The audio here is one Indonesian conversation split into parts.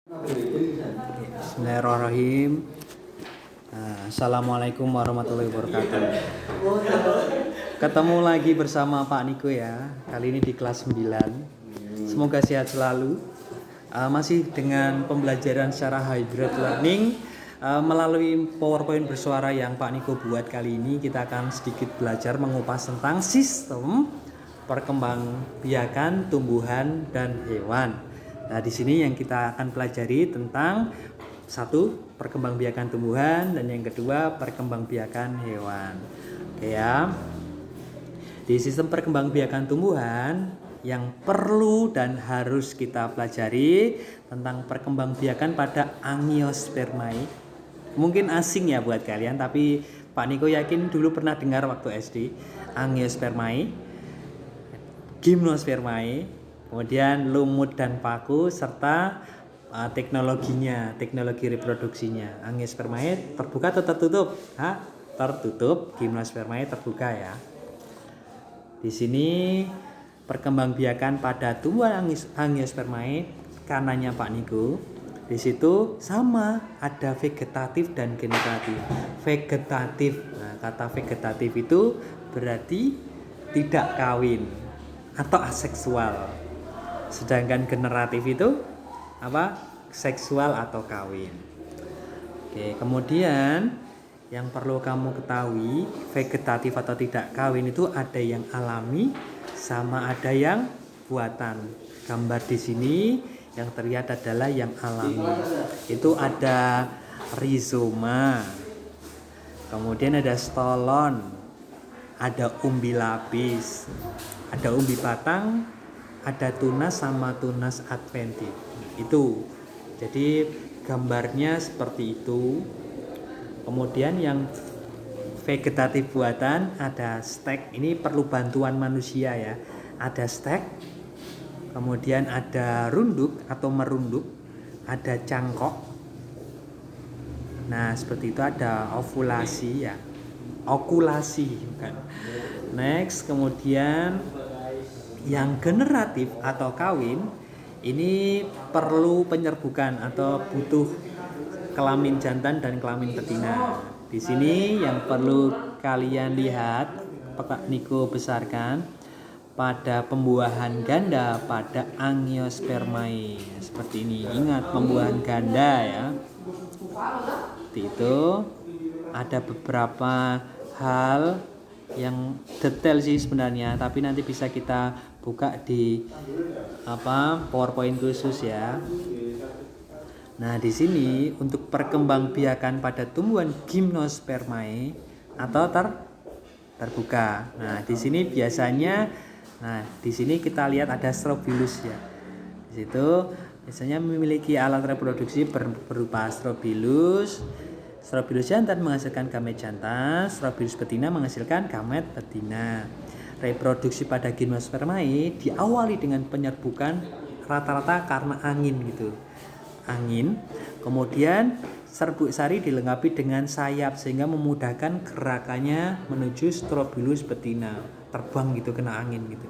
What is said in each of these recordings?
Bismillahirrahmanirrahim. Assalamualaikum warahmatullahi wabarakatuh. Ketemu lagi bersama Pak Niko ya. Kali ini di kelas 9. Semoga sehat selalu. Masih dengan pembelajaran secara hybrid learning melalui PowerPoint bersuara yang Pak Niko buat. Kali ini kita akan sedikit belajar mengupas tentang sistem perkembangbiakan tumbuhan dan hewan. Nah, di sini yang kita akan pelajari tentang satu, perkembangbiakan tumbuhan, dan yang kedua, perkembangbiakan hewan. Oke ya. Di sistem perkembangbiakan tumbuhan yang perlu dan harus kita pelajari tentang perkembangbiakan pada Angiospermae. Mungkin asing ya buat kalian, tapi Pak Niko yakin dulu pernah dengar waktu SD. Angiospermae, Gymnospermae, kemudian lumut dan paku, serta teknologinya, teknologi reproduksinya. Angiospermae terbuka atau tertutup? Tertutup. Gymnospermae terbuka ya. Di sini perkembangbiakan pada tumbuhan Angiospermae, kanannya Pak Niko. Di situ sama, ada vegetatif dan generatif. Vegetatif, nah, kata vegetatif itu berarti tidak kawin atau aseksual. Sedangkan generatif itu apa? Seksual atau kawin. Oke, kemudian yang perlu kamu ketahui, vegetatif atau tidak kawin itu ada yang alami sama ada yang buatan. Gambar di sini yang terlihat adalah yang alami. Itu ada rizoma. Kemudian ada stolon, ada umbi lapis, ada umbi batang, ada tunas sama tunas adventif. Itu jadi gambarnya seperti itu. Kemudian yang vegetatif buatan ada stek, ini perlu bantuan manusia ya. Ada stek, kemudian ada runduk atau merunduk, ada cangkok. Nah seperti itu, ada ovulasi ya, okulasi bukan. Next, kemudian yang generatif atau kawin ini perlu penyerbukan atau butuh kelamin jantan dan kelamin betina. Di sini yang perlu kalian lihat, Pak Niko besarkan pada pembuahan ganda pada Angiospermae seperti ini. Ingat, pembuahan ganda ya. Itu ada beberapa hal yang detail sih sebenarnya, tapi nanti bisa kita buka di PowerPoint khusus ya. Nah, di sini untuk perkembangbiakan pada tumbuhan Gymnospermae atau terbuka. Nah, di sini biasanya di sini kita lihat ada strobilus ya. Di situ biasanya memiliki alat reproduksi berupa strobilus. Strobilus jantan menghasilkan gamet jantan, strobilus betina menghasilkan gamet betina. Reproduksi pada Gymnospermae diawali dengan penyerbukan rata-rata karena angin gitu. Angin, kemudian serbuk sari dilengkapi dengan sayap sehingga memudahkan gerakannya menuju strobilus betina, terbang gitu kena angin gitu.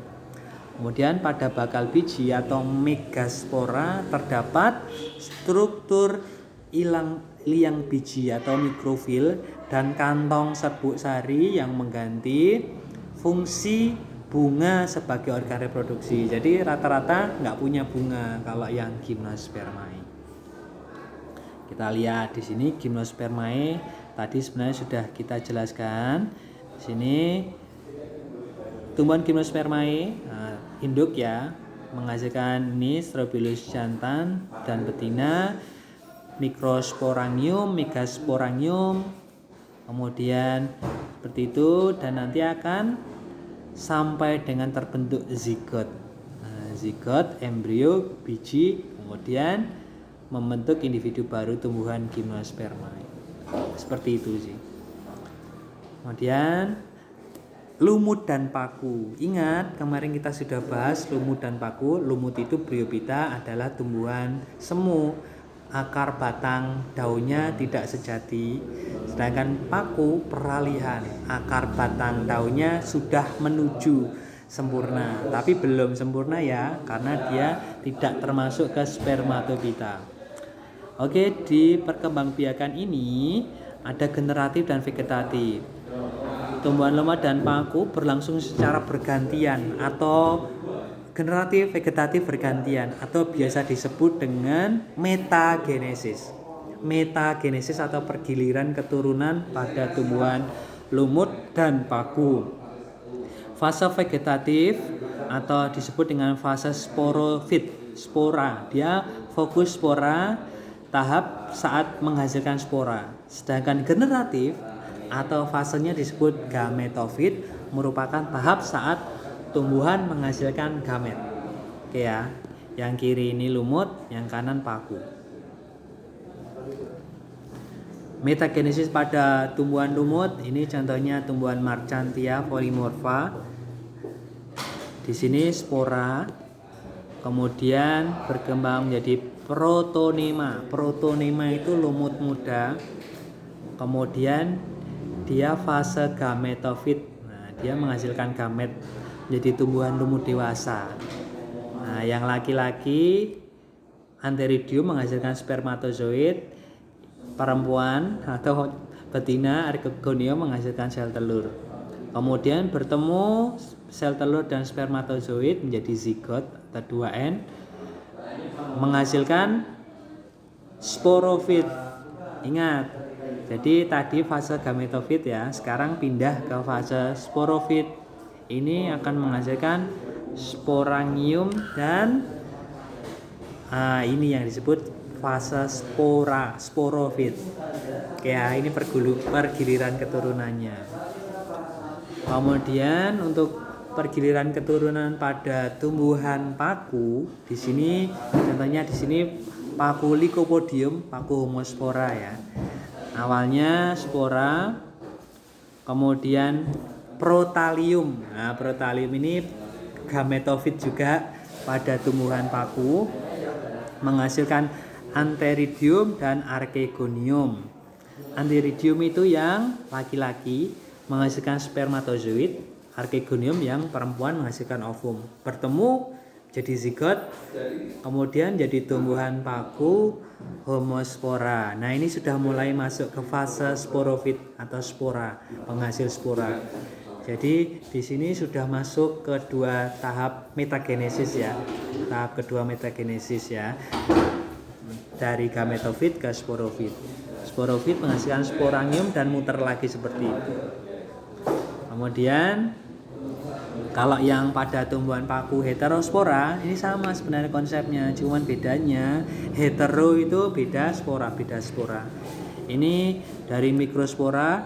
Kemudian pada bakal biji atau megaspora terdapat struktur liang biji atau mikrofil dan kantong serbuk sari yang mengganti fungsi bunga sebagai organ reproduksi. Jadi rata-rata nggak punya bunga kalau yang Gymnospermae. Kita lihat di sini Gymnospermae tadi sebenarnya sudah kita jelaskan. Di sini tumbuhan Gymnospermae induk ya, menghasilkan ini strobilus jantan dan betina, mikrosporangium, megasporangium, kemudian seperti itu, dan nanti akan sampai dengan terbentuk zigot. Zigot, embrio, biji, kemudian membentuk individu baru tumbuhan Gymnospermae. Seperti itu sih. Kemudian lumut dan paku. Ingat, kemarin kita sudah bahas lumut dan paku. Lumut itu Bryophyta adalah tumbuhan semu. Akar batang daunnya tidak sejati. Sedangkan paku peralihan. Akar batang daunnya sudah menuju sempurna, tapi belum sempurna ya, karena dia tidak termasuk ke spermatophyta. Oke, di perkembangbiakan ini ada generatif dan vegetatif. Tumbuhan lemah dan paku berlangsung secara bergantian atau generatif vegetatif bergantian atau biasa disebut dengan metagenesis. Metagenesis atau pergiliran keturunan pada tumbuhan lumut dan paku. Fase vegetatif atau disebut dengan fase sporofit, spora. Dia fokus spora tahap saat menghasilkan spora. Sedangkan generatif atau fasenya disebut gametofit, merupakan tahap saat tumbuhan menghasilkan gamet. Oke ya, yang kiri ini lumut, yang kanan paku. Metagenesis pada tumbuhan lumut, ini contohnya tumbuhan Marchantia polymorpha. Di sini spora, kemudian berkembang menjadi protonema. Protonema itu lumut muda. Kemudian dia fase gametofit. Nah, dia menghasilkan gamet menjadi tumbuhan lumut dewasa. Nah, yang laki-laki Antheridium menghasilkan spermatozoid, perempuan atau betina Archegonium menghasilkan sel telur. Kemudian bertemu sel telur dan spermatozoid menjadi zigot atau 2N, menghasilkan sporofit. Ingat, jadi tadi fase gametofit ya, sekarang pindah ke fase sporofit. Ini akan menghasilkan sporangium dan ini yang disebut fase sporofit. Ya, ini pergiliran keturunannya. Kemudian untuk pergiliran keturunan pada tumbuhan paku, di sini contohnya di sini paku Lycopodium, paku homospora ya. Awalnya spora, kemudian protalium. Nah, protalium ini gametofit juga pada tumbuhan paku, menghasilkan Antheridium dan Archegonium. Antheridium itu yang laki-laki menghasilkan spermatozoid, Archegonium yang perempuan menghasilkan ovum. Bertemu jadi zigot, kemudian jadi tumbuhan paku homospora. Nah, ini sudah mulai masuk ke fase sporofit atau spora, penghasil spora. Jadi di sini sudah masuk ke dua tahap metagenesis ya. Tahap kedua metagenesis ya. Dari gametofit ke sporofit. Sporofit menghasilkan sporangium dan muter lagi seperti itu. Kemudian kalau yang pada tumbuhan paku heterospora, ini sama sebenarnya konsepnya, cuman bedanya hetero itu beda spora. Ini dari mikrospora,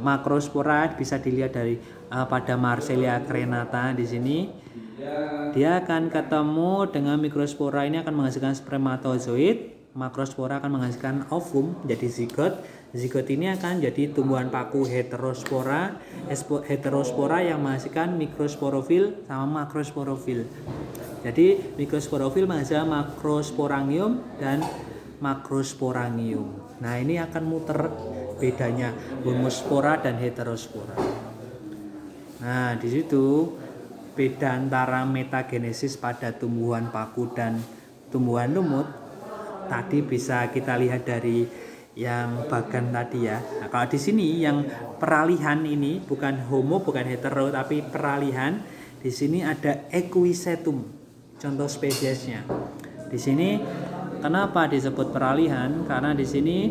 makrospora bisa dilihat dari pada Marselia crenata di sini. Dia akan ketemu dengan mikrospora, ini akan menghasilkan spermatozoid, makrospora akan menghasilkan ovum jadi zigot. Zigot ini akan jadi tumbuhan paku heterospora yang menghasilkan mikrosporofil sama makrosporofil. Jadi mikrosporofil menghasilkan makrosporangium dan makrosporangium. Nah, ini akan muter bedanya homospora dan heterospora. Nah, di situ beda antara metagenesis pada tumbuhan paku dan tumbuhan lumut tadi bisa kita lihat dari yang bagan tadi ya. Nah, kalau di sini yang peralihan ini bukan homo, bukan hetero, tapi peralihan. Di sini ada Equisetum, contoh spesiesnya. Di sini kenapa disebut peralihan? Karena di sini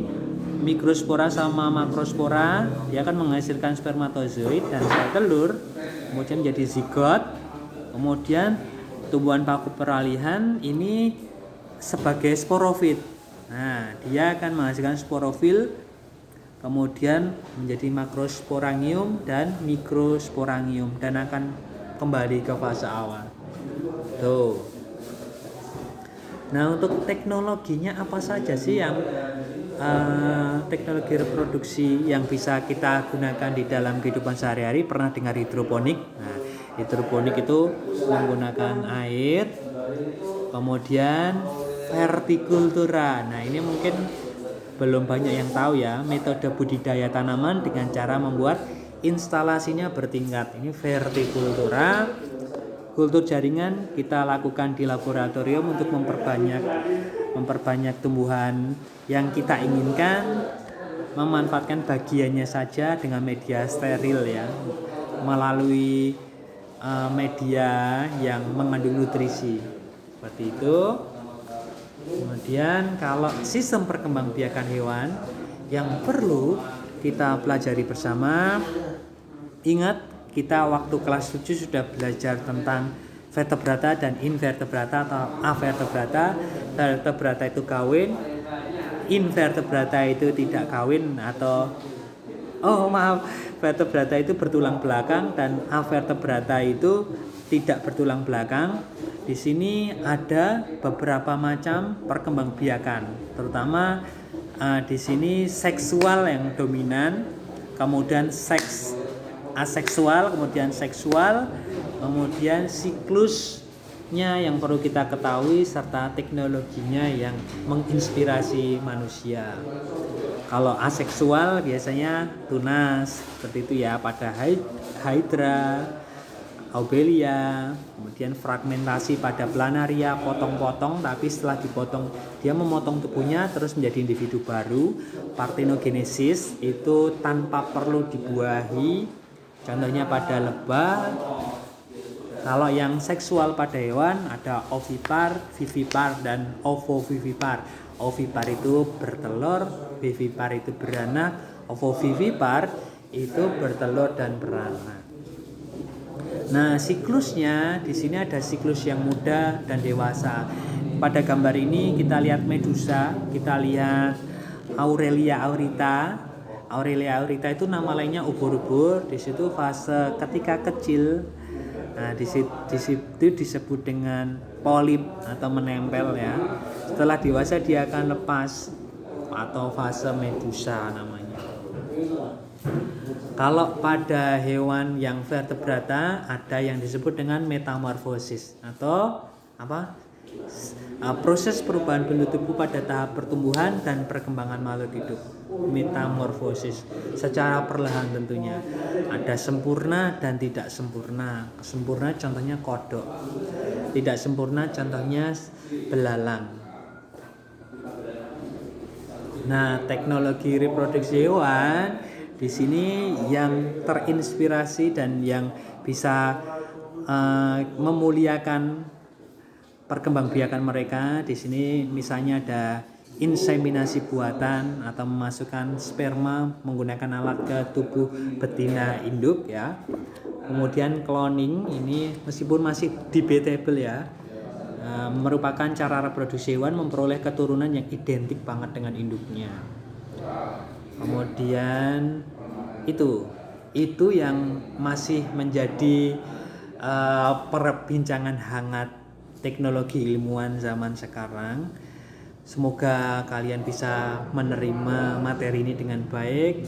mikrospora sama makrospora dia akan menghasilkan spermatozoid dan sel telur, kemudian jadi zigot. Kemudian tumbuhan paku peralihan ini sebagai sporofit. Nah, dia akan menghasilkan sporofil, kemudian menjadi makrosporangium dan mikrosporangium dan akan kembali ke fase awal. Tuh. Nah, untuk teknologinya apa saja sih yang teknologi reproduksi yang bisa kita gunakan di dalam kehidupan sehari-hari? Pernah dengar hidroponik? Nah, hidroponik itu menggunakan air, kemudian vertikultura. Nah, ini mungkin belum banyak yang tahu ya, metode budidaya tanaman dengan cara membuat instalasinya bertingkat. Ini vertikultura. Kultur jaringan kita lakukan di laboratorium untuk memperbanyak memperbanyak tumbuhan yang kita inginkan, memanfaatkan bagiannya saja dengan media steril ya, melalui media yang mengandung nutrisi seperti itu. Kemudian kalau sistem perkembangbiakan hewan yang perlu kita pelajari bersama, ingat kita waktu kelas 7 sudah belajar tentang vertebrata dan invertebrata atau avertebrata. Vertebrata itu kawin, invertebrata itu tidak kawin atau vertebrata itu bertulang belakang dan avertebrata itu tidak bertulang belakang. Di sini ada beberapa macam perkembangbiakan, terutama di sini seksual yang dominan, kemudian seks aseksual, kemudian seksual, kemudian siklusnya yang perlu kita ketahui serta teknologinya yang menginspirasi manusia. Kalau aseksual biasanya tunas seperti itu ya, pada Hydra, Aubelia, kemudian fragmentasi pada Planaria, potong-potong, tapi setelah dipotong dia memotong tubuhnya terus menjadi individu baru. Partenogenesis itu tanpa perlu dibuahi, contohnya pada lebah. Kalau yang seksual pada hewan ada ovipar, vivipar, dan ovovivipar. Ovipar itu bertelur, vivipar itu beranak, ovovivipar itu bertelur dan beranak. Nah, siklusnya di sini ada siklus yang muda dan dewasa. Pada gambar ini kita lihat medusa, kita lihat Aurelia aurita. Aurelia aurita itu nama lainnya ubur-ubur. Di situ fase ketika kecil. Nah, di situ disebut dengan polip atau menempel ya. Setelah dewasa dia akan lepas atau fase medusa namanya. Kalau pada hewan yang vertebrata ada yang disebut dengan metamorfosis atau proses perubahan bentuk tubuh pada tahap pertumbuhan dan perkembangan makhluk hidup. Metamorfosis secara perlahan tentunya. Ada sempurna dan tidak sempurna. Sempurna contohnya kodok, tidak sempurna contohnya belalang. Nah, teknologi reproduksi hewan di sini yang terinspirasi dan yang bisa memuliakan perkembangbiakan mereka. Di sini misalnya ada inseminasi buatan atau memasukkan sperma menggunakan alat ke tubuh betina induk ya. Kemudian cloning ini meskipun masih debatable ya, merupakan cara reproduksi hewan memperoleh keturunan yang identik banget dengan induknya. Kemudian itu yang masih menjadi perbincangan hangat teknologi ilmuwan zaman sekarang. Semoga kalian bisa menerima materi ini dengan baik.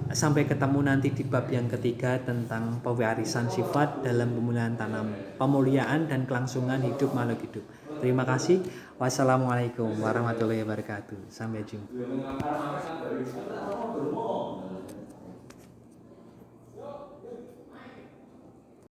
Sampai ketemu nanti di bab yang ketiga tentang pewarisan sifat dalam pemulihan tanam, pemuliaan dan kelangsungan hidup makhluk hidup. Terima kasih. Wassalamualaikum warahmatullahi wabarakatuh. Sampai jumpa.